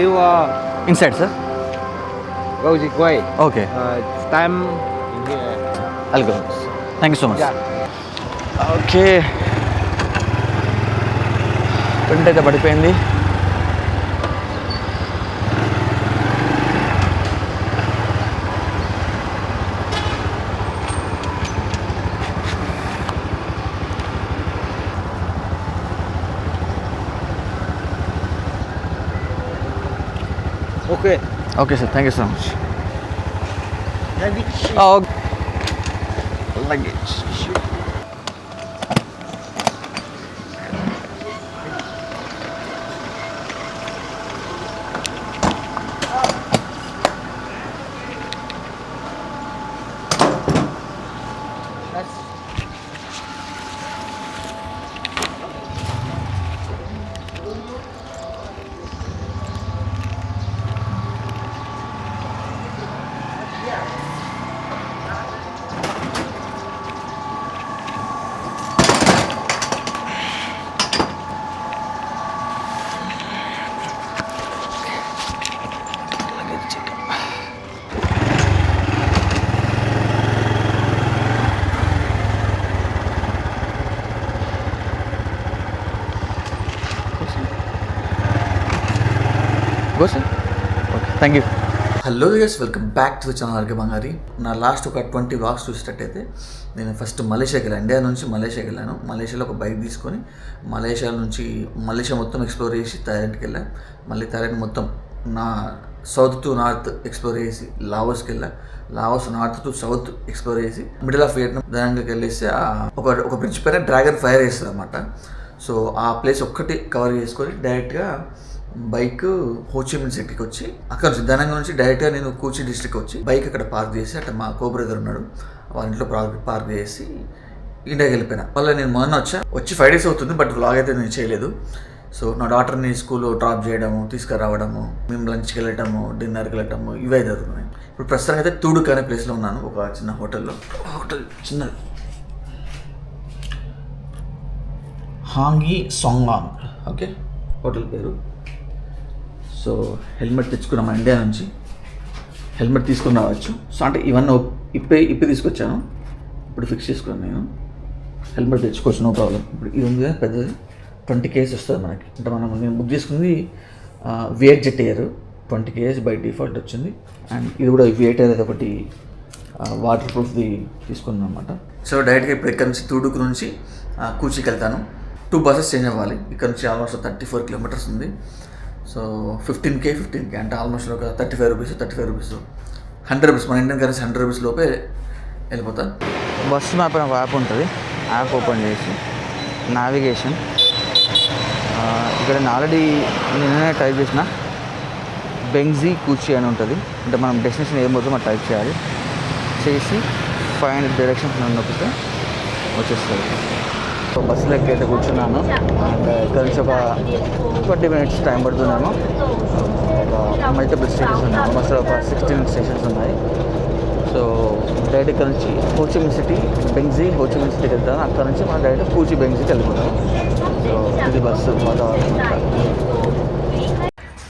You inside, sir. go this way. Okay, Stamp in here. I'll go. Thank you so much. Yeah. Okay, print అయితే పడిపోయింది. Okay. Okay sir, thank you so much. Luggage go sir. Okay, thank you. Hello guys, welcome back to the channel RK Bangari. నా last ఒక 20 vlogs చూసేటట్టయితే నేను first మలేషియాకి వెళ్ళాను. India నుంచి మలేషియాకి వెళ్ళాను. మలేషియాలో ఒక బైక్ తీసుకొని మలేషియా మొత్తం ఎక్స్ప్లోర్ చేసి థాయిలాండ్కి వెళ్ళాను. మళ్ళీ థాయిలాండ్ మొత్తం నా సౌత్ టు నార్త్ ఎక్స్ప్లోర్ చేసి లావోస్కి వెళ్ళాను. Laos north to south explore చేసి మిడిల్ ఆఫ్ వియట్నాం దానికి వెళ్ళేసి ఒక బ్రిడ్జ్ పైన డ్రాగన్ ఫైర్ వేస్తుంది అన్నమాట. సో ఆ ప్లేస్ ఒక్కటి కవర్ చేసుకొని డైరెక్ట్గా బైక్ హోచిమిన్ సిటీకి వచ్చి అక్కడ నుంచి ధనంగా నుంచి డైరెక్ట్గా నేను కూచి డిస్ట్రిక్ట్ వచ్చి బైక్ అక్కడ పార్క్ చేసి అట్లా మా కో బ్రదర్ ఉన్నాడు, వాళ్ళ ఇంట్లో పార్క్ చేసి ఇండియాకి వెళ్ళిపోయినా. మళ్ళీ నేను మొన్న వచ్చి 5 days అవుతుంది, బట్ వ్లాగ్ అయితే నేను చేయలేదు. సో నా డాటర్ని స్కూల్లో డ్రాప్ చేయడము, తీసుకురావడము, మేము లంచ్కి వెళ్ళటము, డిన్నర్కి వెళ్ళటము, ఇవే జరుగుతున్నాయి. ఇప్పుడు ప్రస్తుతానికి అయితే తూడుక్ అనే ప్లేస్లో ఉన్నాను, ఒక చిన్న హోటల్ చిన్నది, హాంగి సొంగాంగ్. ఓకే, హోటల్ పేరు. సో హెల్మెట్ తెచ్చుకున్నాం మా ఇండియా నుంచి, హెల్మెట్ తీసుకుని రావచ్చు. సో అంటే ఇవన్నీ ఇప్పి తీసుకొచ్చాను, ఇప్పుడు ఫిక్స్ చేసుకున్నాను నేను. హెల్మెట్ తెచ్చుకోవచ్చు, నో ప్రాబ్లం. ఇప్పుడు ఇది ఉంది కదా పెద్దది, 20 kgs వస్తుంది మనకి. అంటే నేను బుక్ చేసుకుంది Vietjet air, 20 kgs by default వచ్చింది. అండ్ ఇది కూడా వియట్ ఎయిర్ అయితే ఒకటి వాటర్ ప్రూఫ్ది తీసుకున్నాను అనమాట. సో డైరెక్ట్గా ఇప్పుడు ఇక్కడ నుంచి తూడుకు నుంచి కూచికి వెళ్తాను. 2 buses చేంజ్ అవ్వాలి. ఇక్కడ నుంచి ఆల్మోస్ట్ 34 kilometers ఉంది. సో 15K అంటే ఆల్మోస్ట్ ఒక 35 రూపీస్ 100 రూపీస్, మన ఇండియన్ కరెన్సీ 100 రూపీస్ లోపే వెళ్ళిపోతాను. బస్సు మ్యాప్ అనే యాప్ ఉంటుంది, యాప్ ఓపెన్ చేసి నావిగేషన్, ఇక్కడ నేను ఆల్రెడీ నిన్ననే టైప్ చేసిన బెంగ్జీ కూచి అని ఉంటుంది. అంటే మనం డెస్టినేషన్ ఏం పోతుందో మనం టైప్ చేయాలి, చేసి ఫైండ్ డైరెక్షన్ నొక్కితే వచ్చేస్తుంది. సో బస్సులో ఎక్కైతే కూర్చున్నాను. అండ్ ఇక్కడ నుంచి ఒక 20 minutes టైం పడుతున్నాను. ఒక మల్టిపుల్ స్టేషన్స్ ఉన్నాయి, బస్సులో ఒక 16 stations ఉన్నాయి. సో డైరెక్ట్ ఇక్కడ నుంచి హోచిమిన్ సిటీ హోచిమిన్ సిటీకి వెళ్తాను. అక్కడ నుంచి మనం డైరెక్ట్ కూచి బెంగ్జీకి వెళ్ళిపోతాం. సో ఇది బస్సు వాతావరణం.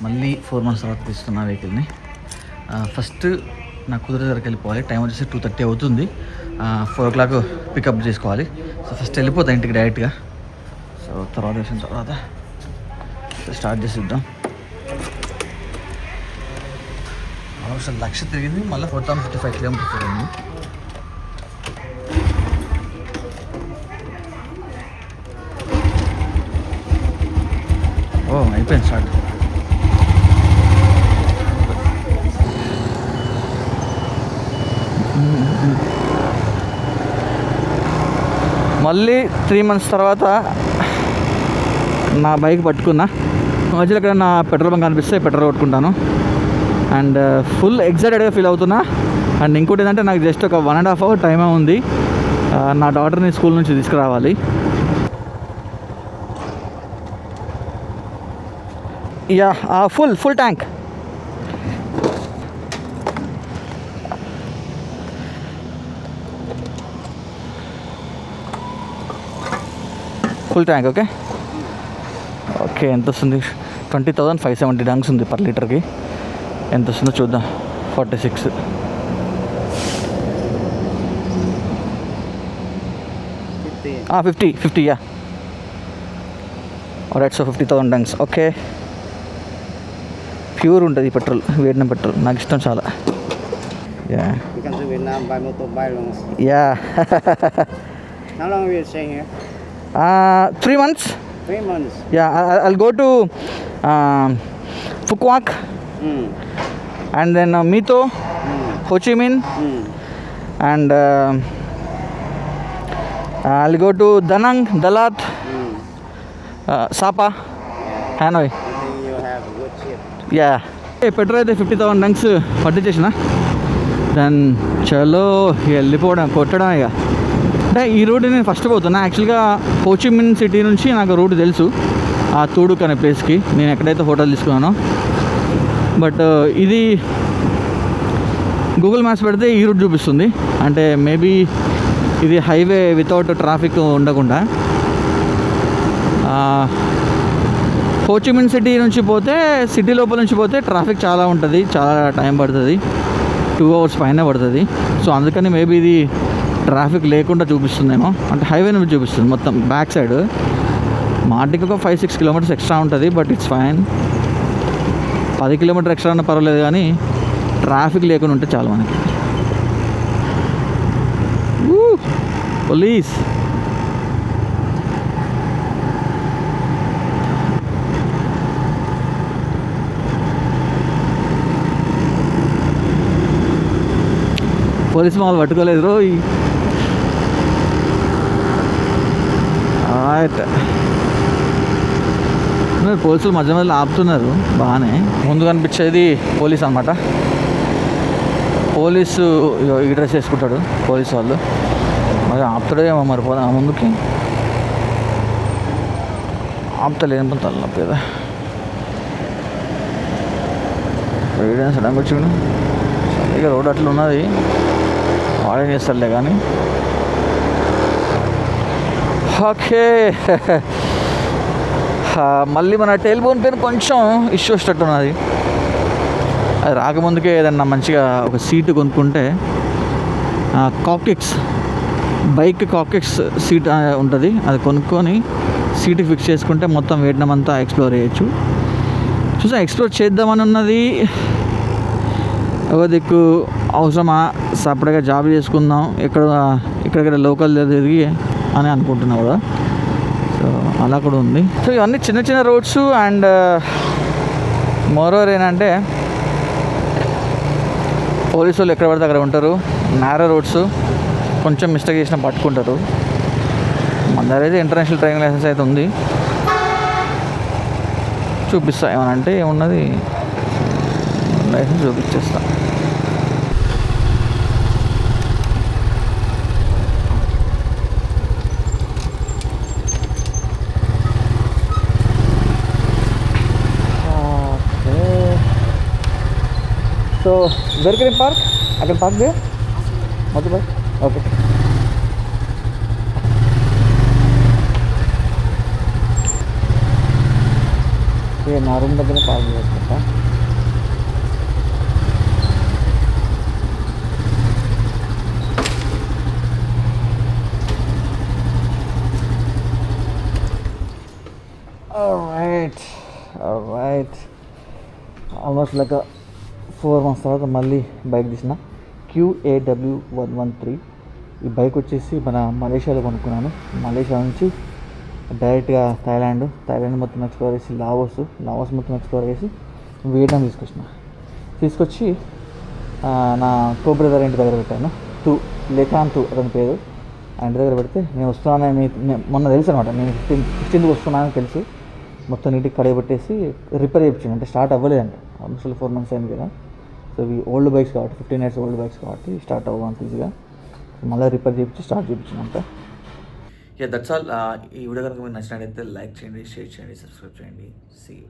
మళ్ళీ 4 months తర్వాత తీసుకున్న వెహికల్ని ఫస్ట్ నా కుదిరే దగ్గరికి వెళ్ళిపోవాలి. టైం వచ్చేసి 2:30 అవుతుంది. 4 o'clock పికప్ చేసుకోవాలి. సో ఫస్ట్ వెళ్ళిపోతాను ఇంటికి డైరెక్ట్గా. సో తర్వాత వచ్చిన తర్వాత స్టార్ట్ చేసిద్దాం. అసలు 1,00,000 తిరిగింది, మళ్ళీ 455 kilometers తిరిగింది. ఓ అయిపోయింది స్టార్ట్. మళ్ళీ 3 months తర్వాత నా బైక్ పట్టుకున్నా. మధ్యలో ఇక్కడ నా పెట్రోల్ బంక్ కనిపిస్తే పెట్రోల్ కొట్టుకుంటాను. అండ్ ఫుల్ ఎక్సైటెడ్గా ఫీల్ అవుతున్నా. అండ్ ఇంకోటి ఏంటంటే నాకు జస్ట్ ఒక 1.5 hour టైమే ఉంది నా డాటర్ని స్కూల్ నుంచి తీసుకురావాలి. Yeah, full tank. Full tank. Okay ఎంత వస్తుంది? 20,570 డంగ్స్ ఉంది పర్ లీటర్కి. ఎంత వస్తుందో చూద్దాం. 46 50 yeah. Right, so 50,000 dongs. Okay, pure ఉంటుంది పెట్రోల్, వియట్నాం పెట్రోల్. నాకు ఇష్టం చాలా. Yeah You come to Vietnam by motorbike long. Yeah. How long will you stay here? 3 months. 3 months. Yeah, I'll go to Phu Quoc Mm. and then My Tho, Ho Chi Minh, Mm. and I'll go to Da Nang, Dalat, Mm. Sapa, Hanoi. I think you have a good ship. Yeah. Petrol అయితే 50,000 డంగ్స్ పట్టించేసిన. Then చలో వెళ్ళిపోవడం, కొట్టడం ఇక. అంటే ఈ route నేను first పోతున్నా. యాక్చువల్గా హోచిమిన్ సిటీ నుంచి నాకు రూట్ తెలుసు, ఆ తూడుక్ అనే ప్లేస్కి, నేను ఎక్కడైతే హోటల్ తీసుకున్నానో. బట్ ఇది గూగుల్ మ్యాప్స్ పెడితే ఈ రూట్ చూపిస్తుంది. అంటే మేబీ ఇది హైవే వితౌట్ ట్రాఫిక్ ఉండకుండా. హోచిమిన్ సిటీ నుంచి పోతే, సిటీ లోపల నుంచి పోతే ట్రాఫిక్ చాలా ఉంటుంది, చాలా టైం పడుతుంది, 2 hours పైన పడుతుంది. సో అందుకని మేబీ ఇది ట్రాఫిక్ లేకుండా చూపిస్తుందేమో. అంటే హైవే నుంచి చూపిస్తుంది మొత్తం బ్యాక్ సైడ్. మాటికి ఒక 5-6 kilometers ఎక్స్ట్రా ఉంటుంది, but it's fine. 10 kilometers extra అన్న పర్వాలేదు, కానీ ట్రాఫిక్ లేకుండా ఉంటే చాలు మనకి. పోలీస్. పోలీసు మామూలు పట్టుకోలేదు రో. పోలీసులు మధ్య మధ్యలో ఆపుతున్నారు బాగానే. ముందు కనిపించేది పోలీస్ అనమాట. పోలీసు ఈ డ్రెస్ వేసుకుంటాడు పోలీసు వాళ్ళు. మరి ఆపుతాడేమో మరి పోదా ముందుకి. ఆపుతలేని తలనొప్పి కదా. ఏదైనా సడన్గా వచ్చిండు. ఇక రోడ్ అట్లా ఉన్నది, వాడేం చేస్తారులే కానీ. ఓకే, మళ్ళీ మన టైల్ బోన్ పెయిన్ కొంచెం ఇష్యూ వచ్చేటట్టున్నది. అది రాకముందుకే ఏదన్నా మంచిగా ఒక సీటు కొనుక్కుంటే, కాక్కిక్స్ బైక్ కాక్కిక్స్ సీట్ ఉంటుంది, అది కొనుక్కొని సీటుకి ఫిక్స్ చేసుకుంటే మొత్తం వియట్నాం అంతా ఎక్స్ప్లోర్ చేయొచ్చు. చూసా, ఎక్స్ప్లోర్ చేద్దామని ఉన్నది. ఒక దిక్కు అవసరమా, సపరేట్గా జాబ్ చేసుకుందాం, ఇక్కడ లోకల్ తిరిగి అని అనుకుంటున్నా కూడా. సో అలా కూడా ఉంది. సో ఇవన్నీ చిన్న చిన్న రోడ్స్. అండ్ మోరోవర్ ఏంటంటే, పోలీసు వాళ్ళు ఎక్కడ పడితే అక్కడ ఉంటారు. నారో రోడ్స్, కొంచెం మిస్టేక్ చేసినా పట్టుకుంటారు. మన దగ్గర అయితే ఇంటర్నేషనల్ డ్రైవింగ్ లైసెన్స్ అయితే ఉంది, చూపిస్తా. ఏమనంటే ఏమున్నది, licence చూపించేస్తా. So, where can I park? I can park there? Motorbike? Okay. నా రూమ్ దగ్గర పార్క్ చేసుకుంటా. Alright. Almost like a 4 months తర్వాత మళ్ళీ బైక్ తీసిన QAW113. ఈ బైక్ వచ్చేసి మన మలేషియాలో కొనుక్కున్నాను. మలేషియా నుంచి డైరెక్ట్గా థాయిలాండ్ మొత్తం ఎక్స్ప్లోర్ చేసి, లావోస్ మొత్తం ఎక్స్ప్లోర్ చేసి వియట్నాం తీసుకొచ్చి నా కో బ్రదర్ ఇంటి దగ్గర పెట్టాను. లేఖాన్ అతని పేరు. ఆ ఇంటి దగ్గర పెడితే నేను వస్తున్నానని మొన్న తెలుసు అనమాట. నేను 15th వస్తున్నానని తెలుసు. మొత్తం నీటికి కడిగబెట్టేసి రిపేర్ చేయించాను. అంటే స్టార్ట్ అవ్వలేదంట, ఆల్మోస్ట్ 4 months అయింది కదా. సో ఇవి ఓల్డ్ బైక్స్ కాబట్టి, 15 years ఓల్డ్ బైక్స్ కాబట్టి స్టార్ట్ అవ్వంత ఈజీగా. మళ్ళీ రిపేర్ చేయించి స్టార్ట్ చేయించానంట. That's all. ఈ వీడియో కనుక మీకు నచ్చినట్లయితే లైక్ చేయండి, షేర్ చేయండి, సబ్స్క్రైబ్ చేయండి. See you.